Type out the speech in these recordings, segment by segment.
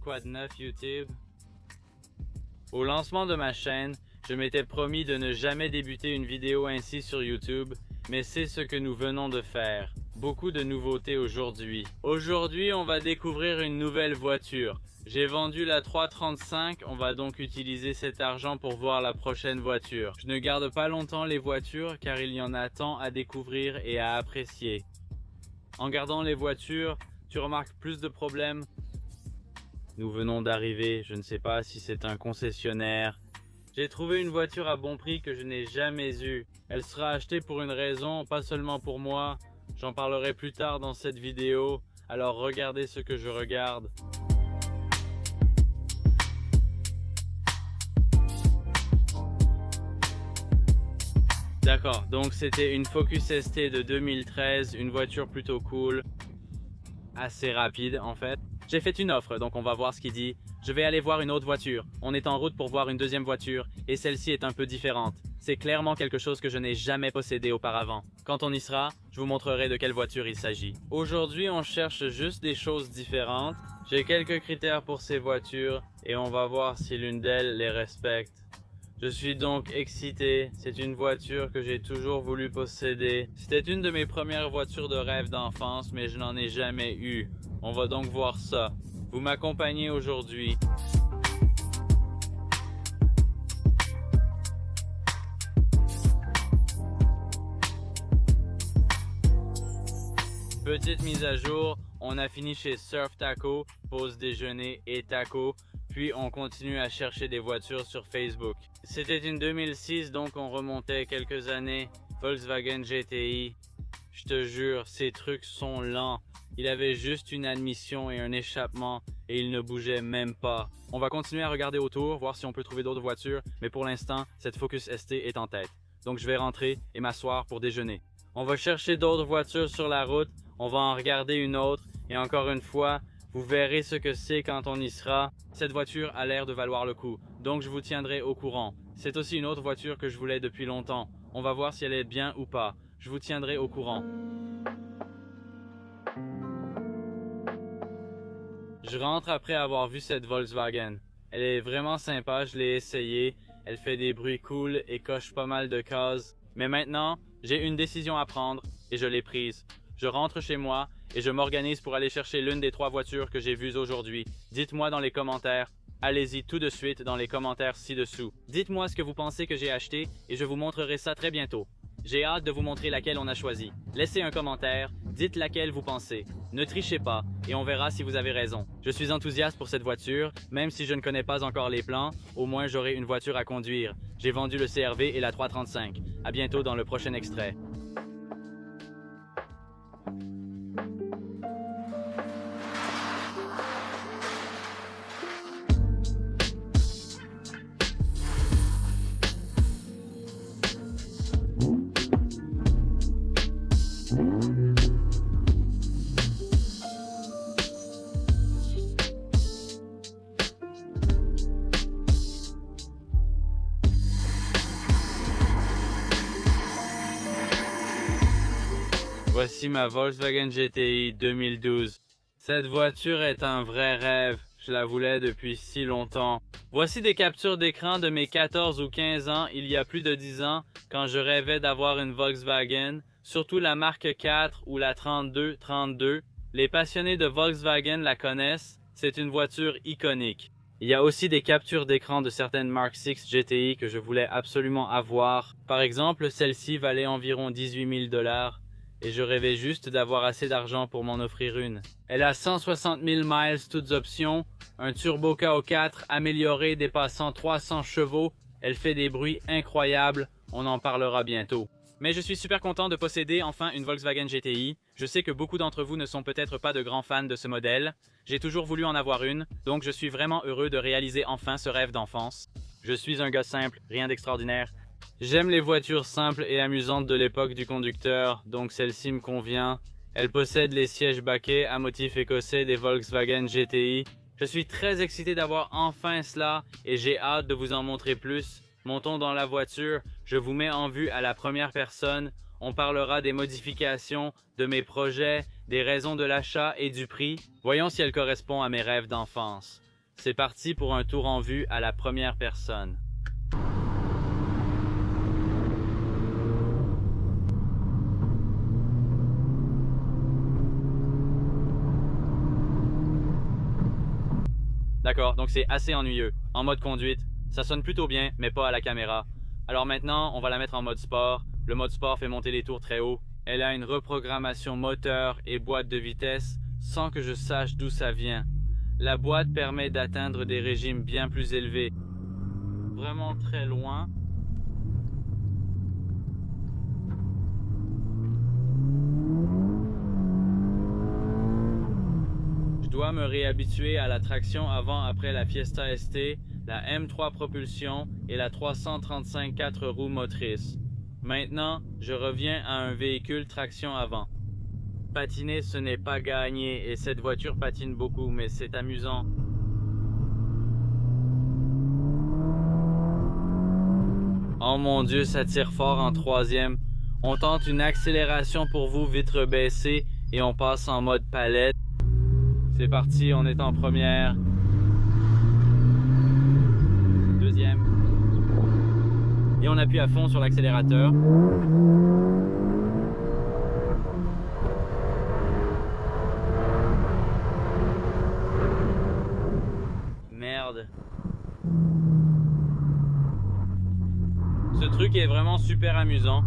Quoi de neuf YouTube? Au lancement de ma chaîne, je m'étais promis de ne jamais débuter une vidéo ainsi sur YouTube, mais c'est ce que nous venons de faire. Beaucoup de nouveautés aujourd'hui. Aujourd'hui, on va découvrir une nouvelle voiture. J'ai vendu la 335, on va donc utiliser cet argent pour voir la prochaine voiture. Je ne garde pas longtemps les voitures car il y en a tant à découvrir et à apprécier. En gardant les voitures, tu remarques plus de problèmes. Nous venons d'arriver, je ne sais pas si c'est un concessionnaire. J'ai trouvé une voiture à bon prix que je n'ai jamais eue. Elle sera achetée pour une raison, pas seulement pour moi. J'en parlerai plus tard dans cette vidéo, alors regardez ce que je regarde. D'accord, donc c'était une Focus ST de 2013, une voiture plutôt cool, assez rapide en fait. J'ai fait une offre, donc on va voir ce qu'il dit. Je vais aller voir une autre voiture. On est en route pour voir une deuxième voiture, et celle-ci est un peu différente. C'est clairement quelque chose que je n'ai jamais possédé auparavant. Quand on y sera, je vous montrerai de quelle voiture il s'agit. Aujourd'hui, on cherche juste des choses différentes. J'ai quelques critères pour ces voitures, et on va voir si l'une d'elles les respecte. Je suis donc excité, c'est une voiture que j'ai toujours voulu posséder. C'était une de mes premières voitures de rêve d'enfance, mais je n'en ai jamais eu. On va donc voir ça. Vous m'accompagnez aujourd'hui. Petite mise à jour, on a fini chez Surf Taco, pause déjeuner et taco. Puis on continue à chercher des voitures sur Facebook. C'était une 2006, donc on remontait quelques années. Volkswagen GTI. Je te jure, ces trucs sont lents. Il avait juste une admission et un échappement et il ne bougeait même pas. On va continuer à regarder autour, voir si on peut trouver d'autres voitures, mais pour l'instant, cette Focus ST est en tête. Donc je vais rentrer et m'asseoir pour déjeuner. On va chercher d'autres voitures sur la route, on va en regarder une autre et encore une fois, vous verrez ce que c'est quand on y sera. Cette voiture a l'air de valoir le coup, donc je vous tiendrai au courant. C'est aussi une autre voiture que je voulais depuis longtemps. On va voir si elle est bien ou pas. Je vous tiendrai au courant. Je rentre après avoir vu cette Volkswagen. Elle est vraiment sympa, je l'ai essayée. Elle fait des bruits cool et coche pas mal de cases. Mais maintenant, j'ai une décision à prendre et je l'ai prise. Je rentre chez moi et je m'organise pour aller chercher l'une des 3 voitures que j'ai vues aujourd'hui. Dites-moi dans les commentaires. Allez-y tout de suite dans les commentaires ci-dessous. Dites-moi ce que vous pensez que j'ai acheté et je vous montrerai ça très bientôt. J'ai hâte de vous montrer laquelle on a choisi. Laissez un commentaire, dites laquelle vous pensez. Ne trichez pas et on verra si vous avez raison. Je suis enthousiaste pour cette voiture, même si je ne connais pas encore les plans, au moins j'aurai une voiture à conduire. J'ai vendu le CR-V et la 335. À bientôt dans le prochain extrait. Voici ma Volkswagen GTI 2012. Cette voiture est un vrai rêve, je la voulais depuis si longtemps. Voici des captures d'écran de mes 14 ou 15 ans, il y a plus de 10 ans, quand je rêvais d'avoir une Volkswagen, surtout la marque 4 ou la 3232. Les passionnés de Volkswagen la connaissent, c'est une voiture iconique. Il y a aussi des captures d'écran de certaines Mark 6 GTI que je voulais absolument avoir. Par exemple, celle-ci valait environ 18 000 $. Et je rêvais juste d'avoir assez d'argent pour m'en offrir une. Elle a 160 000 miles toutes options, un turbo KO4 amélioré dépassant 300 chevaux, elle fait des bruits incroyables, on en parlera bientôt. Mais je suis super content de posséder enfin une Volkswagen GTI. Je sais que beaucoup d'entre vous ne sont peut-être pas de grands fans de ce modèle. J'ai toujours voulu en avoir une, donc je suis vraiment heureux de réaliser enfin ce rêve d'enfance. Je suis un gars simple, rien d'extraordinaire. J'aime les voitures simples et amusantes de l'époque du conducteur, donc celle-ci me convient. Elle possède les sièges baquets à motif écossais des Volkswagen GTI. Je suis très excité d'avoir enfin cela et j'ai hâte de vous en montrer plus. Montons dans la voiture, je vous mets en vue à la première personne. On parlera des modifications, de mes projets, des raisons de l'achat et du prix. Voyons si elle correspond à mes rêves d'enfance. C'est parti pour un tour en vue à la première personne. D'accord, donc c'est assez ennuyeux. En mode conduite, ça sonne plutôt bien, mais pas à la caméra. Alors maintenant, on va la mettre en mode sport. Le mode sport fait monter les tours très haut. Elle a une reprogrammation moteur et boîte de vitesse sans que je sache d'où ça vient. La boîte permet d'atteindre des régimes bien plus élevés. Vraiment très loin. Je dois me réhabituer à la traction avant-après la Fiesta ST, la M3 propulsion et la 335 4 roues motrices. Maintenant, je reviens à un véhicule traction avant. Patiner, ce n'est pas gagné et cette voiture patine beaucoup, mais c'est amusant. Oh mon Dieu, ça tire fort en troisième. On tente une accélération pour vous, vitre baissée, et on passe en mode palette. C'est parti, on est en première. Deuxième. Et on appuie à fond sur l'accélérateur. Merde. Ce truc est vraiment super amusant.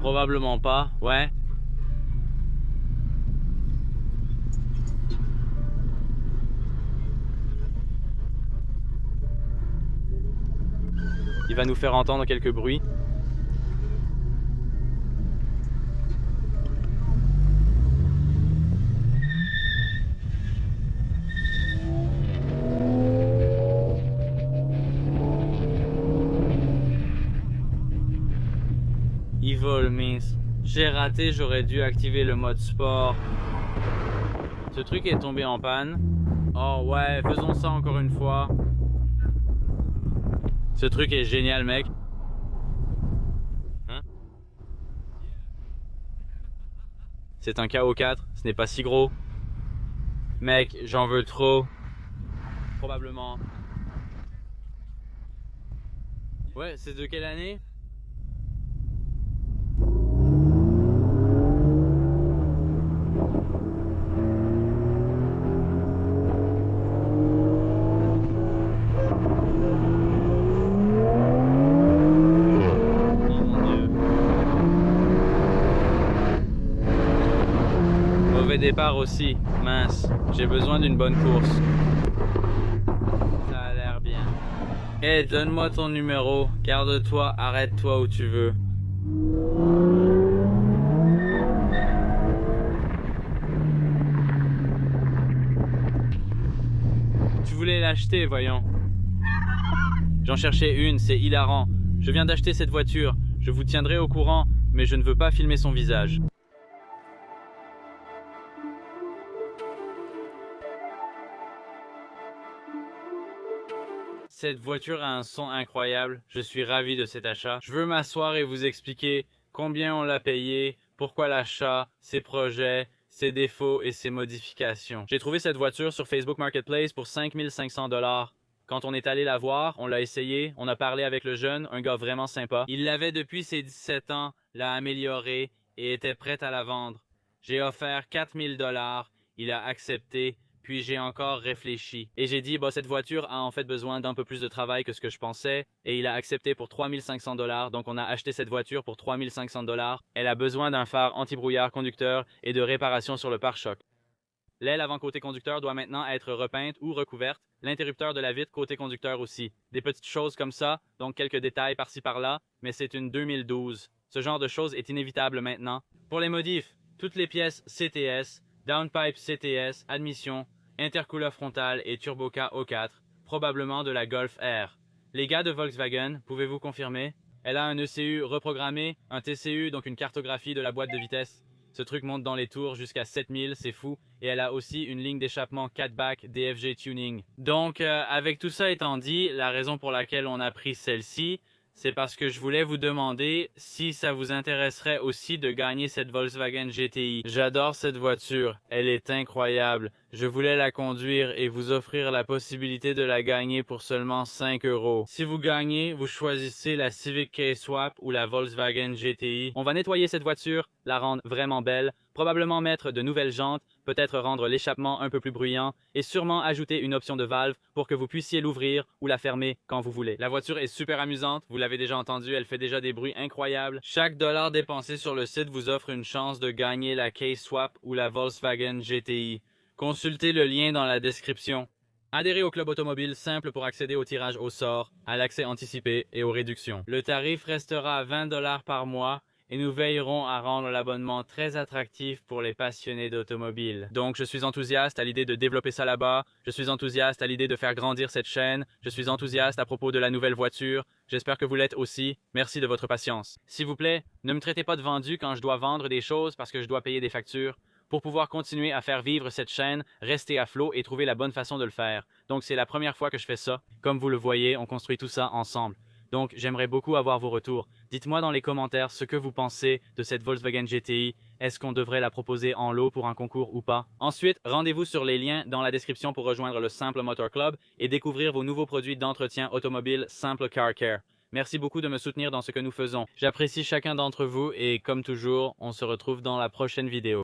Probablement pas, ouais. Il va nous faire entendre quelques bruits. Evil Means. J'ai raté, j'aurais dû activer le mode sport. Ce truc est tombé en panne. Oh ouais, faisons ça encore une fois. Ce truc est génial, mec. Hein? C'est un KO4, ce n'est pas si gros. Mec, j'en veux trop. Probablement. Ouais, c'est de quelle année? Départ aussi, mince, j'ai besoin d'une bonne course. Ça a l'air bien. Hey, donne-moi ton numéro, garde-toi, arrête-toi où tu veux. Tu voulais l'acheter, voyons. J'en cherchais une, c'est hilarant. Je viens d'acheter cette voiture, je vous tiendrai au courant, mais je ne veux pas filmer son visage. Cette voiture a un son incroyable, je suis ravi de cet achat. Je veux m'asseoir et vous expliquer combien on l'a payé, pourquoi l'achat, ses projets, ses défauts et ses modifications. J'ai trouvé cette voiture sur Facebook Marketplace pour 5 500 $. Quand on est allé la voir, on l'a essayé, on a parlé avec le jeune, un gars vraiment sympa. Il l'avait depuis ses 17 ans, l'a améliorée et était prêt à la vendre. J'ai offert 4 000 $, il a accepté. Puis j'ai encore réfléchi. Et j'ai dit, bah, cette voiture a en fait besoin d'un peu plus de travail que ce que je pensais. Et il a accepté pour 3 500 $. Donc on a acheté cette voiture pour 3 500 $. Elle a besoin d'un phare anti-brouillard conducteur et de réparation sur le pare-choc. L'aile avant côté conducteur doit maintenant être repeinte ou recouverte. L'interrupteur de la vitre côté conducteur aussi. Des petites choses comme ça, donc quelques détails par-ci par-là, mais c'est une 2012. Ce genre de choses est inévitable maintenant. Pour les modifs, toutes les pièces CTS, downpipe CTS, admission, intercooler frontal et turboca O4, probablement de la Golf R. Les gars de Volkswagen, pouvez-vous confirmer? Elle a un ECU reprogrammé, un TCU, donc une cartographie de la boîte de vitesse. Ce truc monte dans les tours jusqu'à 7000, c'est fou. Et elle a aussi une ligne d'échappement 4-back DFG Tuning. Donc, avec tout ça étant dit, la raison pour laquelle on a pris celle-ci, c'est parce que je voulais vous demander si ça vous intéresserait aussi de gagner cette Volkswagen GTI. J'adore cette voiture, elle est incroyable. Je voulais la conduire et vous offrir la possibilité de la gagner pour seulement 5 €. Si vous gagnez, vous choisissez la Civic K-Swap ou la Volkswagen GTI. On va nettoyer cette voiture, la rendre vraiment belle, probablement mettre de nouvelles jantes, peut-être rendre l'échappement un peu plus bruyant et sûrement ajouter une option de valve pour que vous puissiez l'ouvrir ou la fermer quand vous voulez. La voiture est super amusante, vous l'avez déjà entendu, elle fait déjà des bruits incroyables. Chaque dollar dépensé sur le site vous offre une chance de gagner la K-Swap ou la Volkswagen GTI. Consultez le lien dans la description. Adhérez au club automobile simple pour accéder au tirage au sort, à l'accès anticipé et aux réductions. Le tarif restera à 20 $ par mois et nous veillerons à rendre l'abonnement très attractif pour les passionnés d'automobile. Donc je suis enthousiaste à l'idée de développer ça là-bas, je suis enthousiaste à l'idée de faire grandir cette chaîne, je suis enthousiaste à propos de la nouvelle voiture, j'espère que vous l'êtes aussi, merci de votre patience. S'il vous plaît, ne me traitez pas de vendu quand je dois vendre des choses parce que je dois payer des factures. Pour pouvoir continuer à faire vivre cette chaîne, rester à flot et trouver la bonne façon de le faire. Donc c'est la première fois que je fais ça. Comme vous le voyez, on construit tout ça ensemble. Donc j'aimerais beaucoup avoir vos retours. Dites-moi dans les commentaires ce que vous pensez de cette Volkswagen GTI. Est-ce qu'on devrait la proposer en lot pour un concours ou pas? Ensuite, rendez-vous sur les liens dans la description pour rejoindre le Simple Motor Club et découvrir vos nouveaux produits d'entretien automobile Simple Car Care. Merci beaucoup de me soutenir dans ce que nous faisons. J'apprécie chacun d'entre vous et comme toujours, on se retrouve dans la prochaine vidéo.